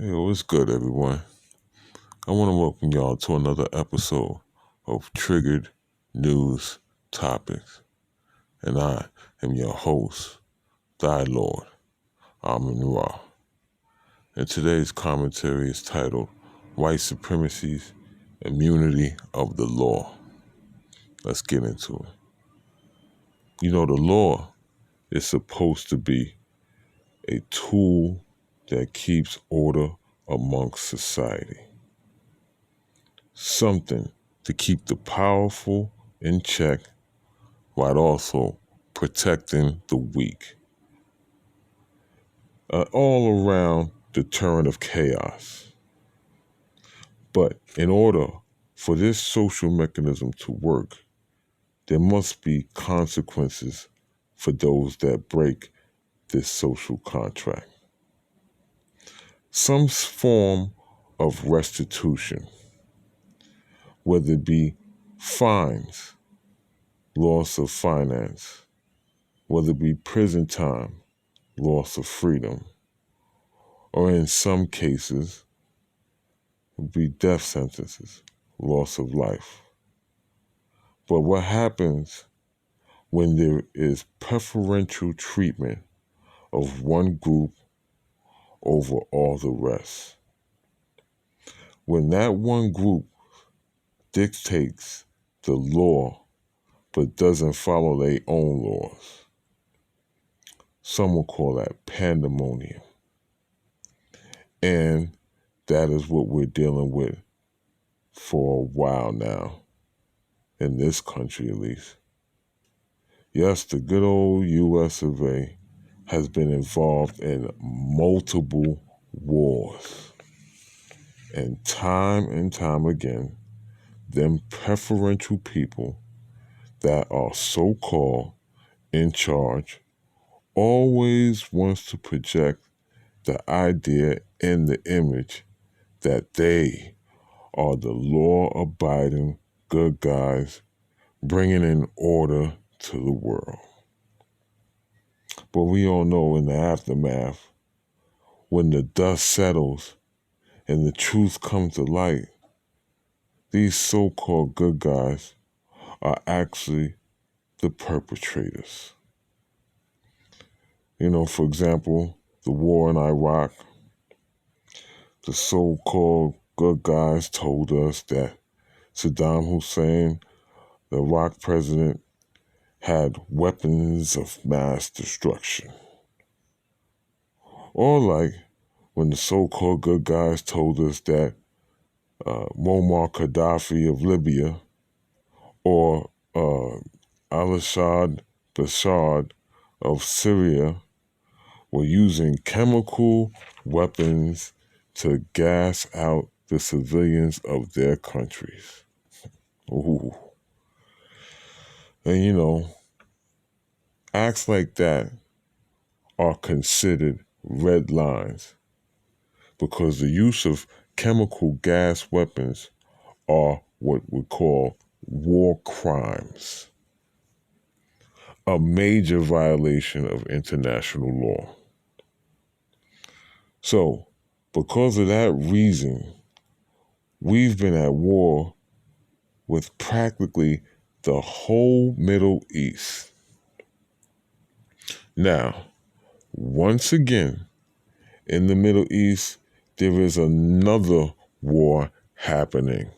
Hey, what's good, everyone? I want to welcome y'all to another episode of Triggered News Topics. And I am your host, Thy Lord, Amun Ra. And today's commentary is titled White Supremacy's Immunity of the Law. Let's get into it. The law is supposed to be a tool that keeps order amongst society. Something to keep the powerful in check while also protecting the weak. An all around deterrent of chaos. But in order for this social mechanism to work, there must be consequences for those that break this social contract. Some form of restitution, whether it be fines, loss of finance, whether it be prison time, loss of freedom, or in some cases, would be death sentences, loss of life. But what happens when there is preferential treatment of one group over all the rest? When that one group dictates the law but doesn't follow their own laws. Some will call that pandemonium. And that is what we're dealing with for a while now, in this country at least. Yes, the good old U.S. of A. has been involved in multiple wars. And time again, them preferential people that are so-called in charge always wants to project the idea and the image that they are the law-abiding good guys bringing in order to the world. But we all know in the aftermath, when the dust settles and the truth comes to light, these so-called good guys are actually the perpetrators. For example, the war in Iraq, the so-called good guys told us that Saddam Hussein, the Iraq president, had weapons of mass destruction. Or like when the so-called good guys told us that Muammar Gaddafi of Libya or al-Assad Bashar of Syria were using chemical weapons to gas out the civilians of their countries. Ooh. And acts like that are considered red lines because the use of chemical gas weapons are what we call war crimes, a major violation of international law. So, because of that reason, we've been at war with practically the whole Middle East. Now, once again, in the Middle East, there is another war happening,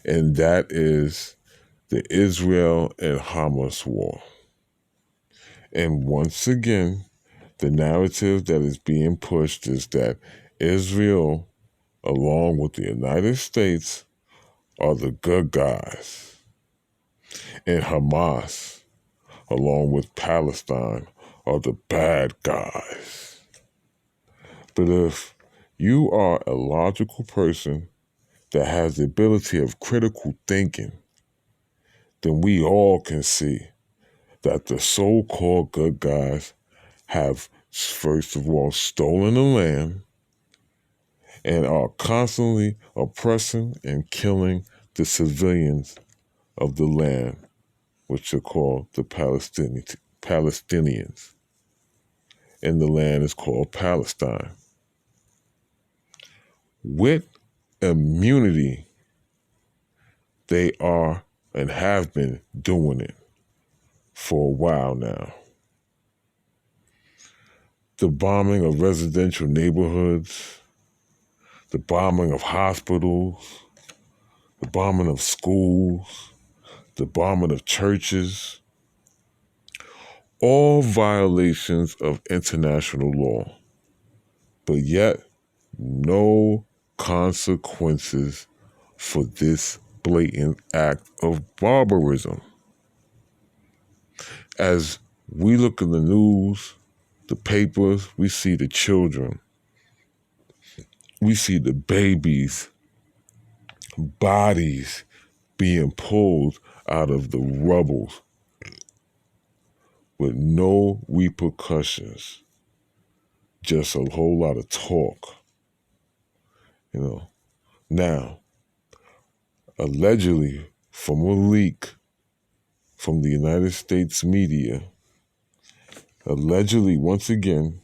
and that is the Israel and Hamas war. And once again, the narrative that is being pushed is that Israel, along with the United States, are the good guys, and Hamas, along with Palestine, are the bad guys. But if you are a logical person that has the ability of critical thinking, then we all can see that the so-called good guys have, first of all, stolen the land and are constantly oppressing and killing the civilians of the land, which are called the Palestinians. And the land is called Palestine. with immunity, they are and have been doing it for a while now. The bombing of residential neighborhoods, the bombing of hospitals, the bombing of schools, the bombing of churches, all violations of international law, but yet no consequences for this blatant act of barbarism. As we look in the news, the papers, we see the children, we see the babies, bodies being pulled out of the rubble with no repercussions, just a whole lot of talk, you know. Now, allegedly, from a leak from the United States media, allegedly, once again,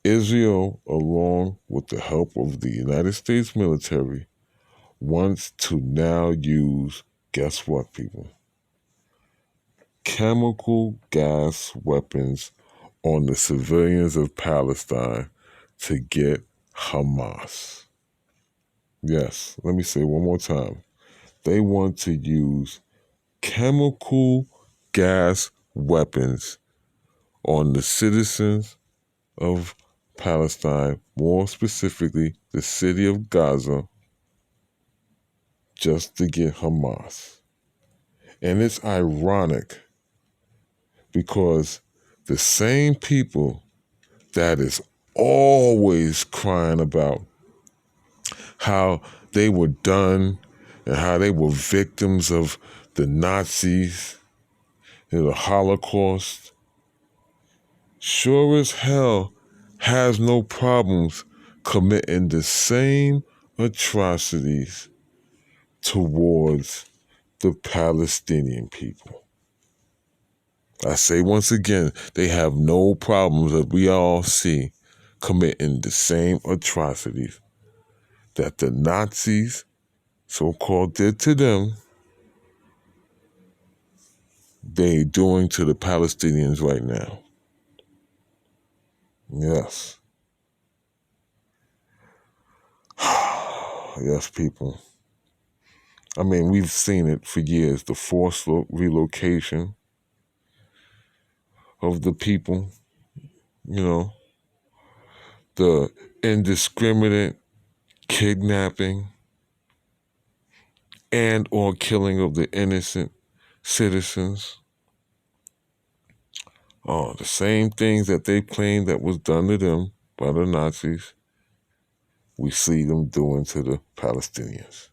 Israel, along with the help of the United States military, wants to now use, guess what, people? Chemical gas weapons on the civilians of Palestine to get Hamas. Yes, let me say one more time. They want to use chemical gas weapons on the citizens of Palestine, more specifically the city of Gaza, just to get Hamas. And it's ironic because the same people that is always crying about how they were done and how they were victims of the Nazis and the Holocaust, sure as hell has no problems committing the same atrocities towards the Palestinian people. I say once again, they have no problems, as we all see, committing the same atrocities that the Nazis, so-called, did to them, they doing to the Palestinians right now. Yes. Yes, people. I mean, we've seen it for years, the forced relocation of the people, you know, the indiscriminate kidnapping and or killing of the innocent citizens. Oh, the same things that they claimed that was done to them by the Nazis, we see them doing to the Palestinians.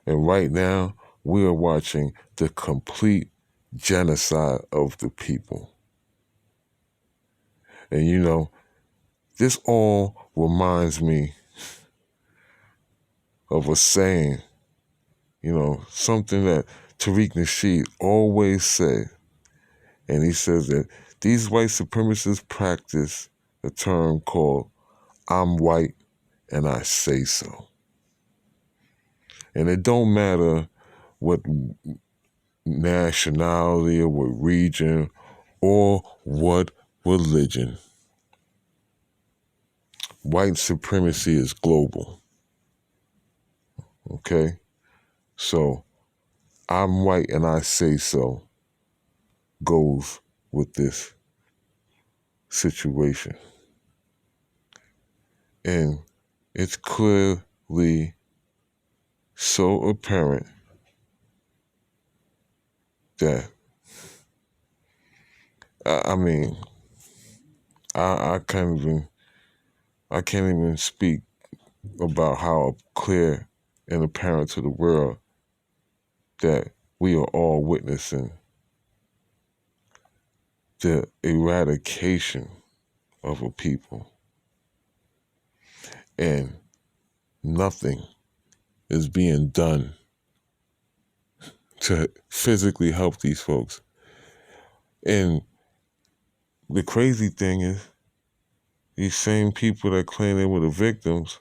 And right now, we are watching the complete genocide of the people. And you know, this all reminds me of a saying, you know, something that Tariq Nasheed always said. And he says that these white supremacists practice a term called "I'm white and I say so." And it don't matter what nationality or what region or what religion. White supremacy is global. Okay? So, "I'm white and I say so" goes with this situation. And it's clearly so apparent that, I mean, I can't even speak about how clear and apparent to the world that we are all witnessing the eradication of a people, and nothing is being done to physically help these folks. And the crazy thing is these same people that claim they were the victims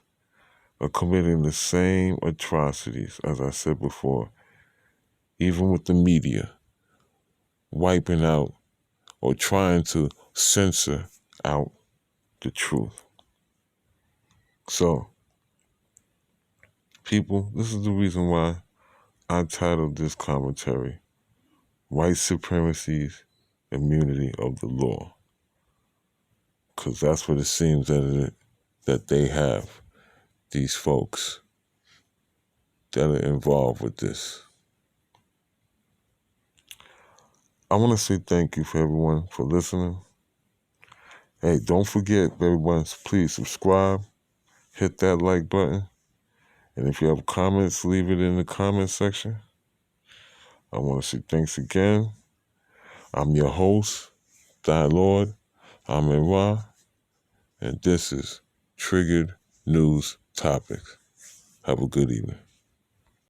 are committing the same atrocities, as I said before, even with the media, wiping out or trying to censor out the truth. So, people, this is the reason why I titled this commentary, White Supremacy's Immunity of the Law. Because that's what it seems that they have, these folks that are involved with this. I want to say thank you for everyone for listening. Hey, don't forget, everyone, please subscribe, hit that like button, and if you have comments, leave it in the comment section. I want to say thanks again. I'm your host, Thy Lord, Amen Ra, and this is Triggered News Topics. Have a good evening.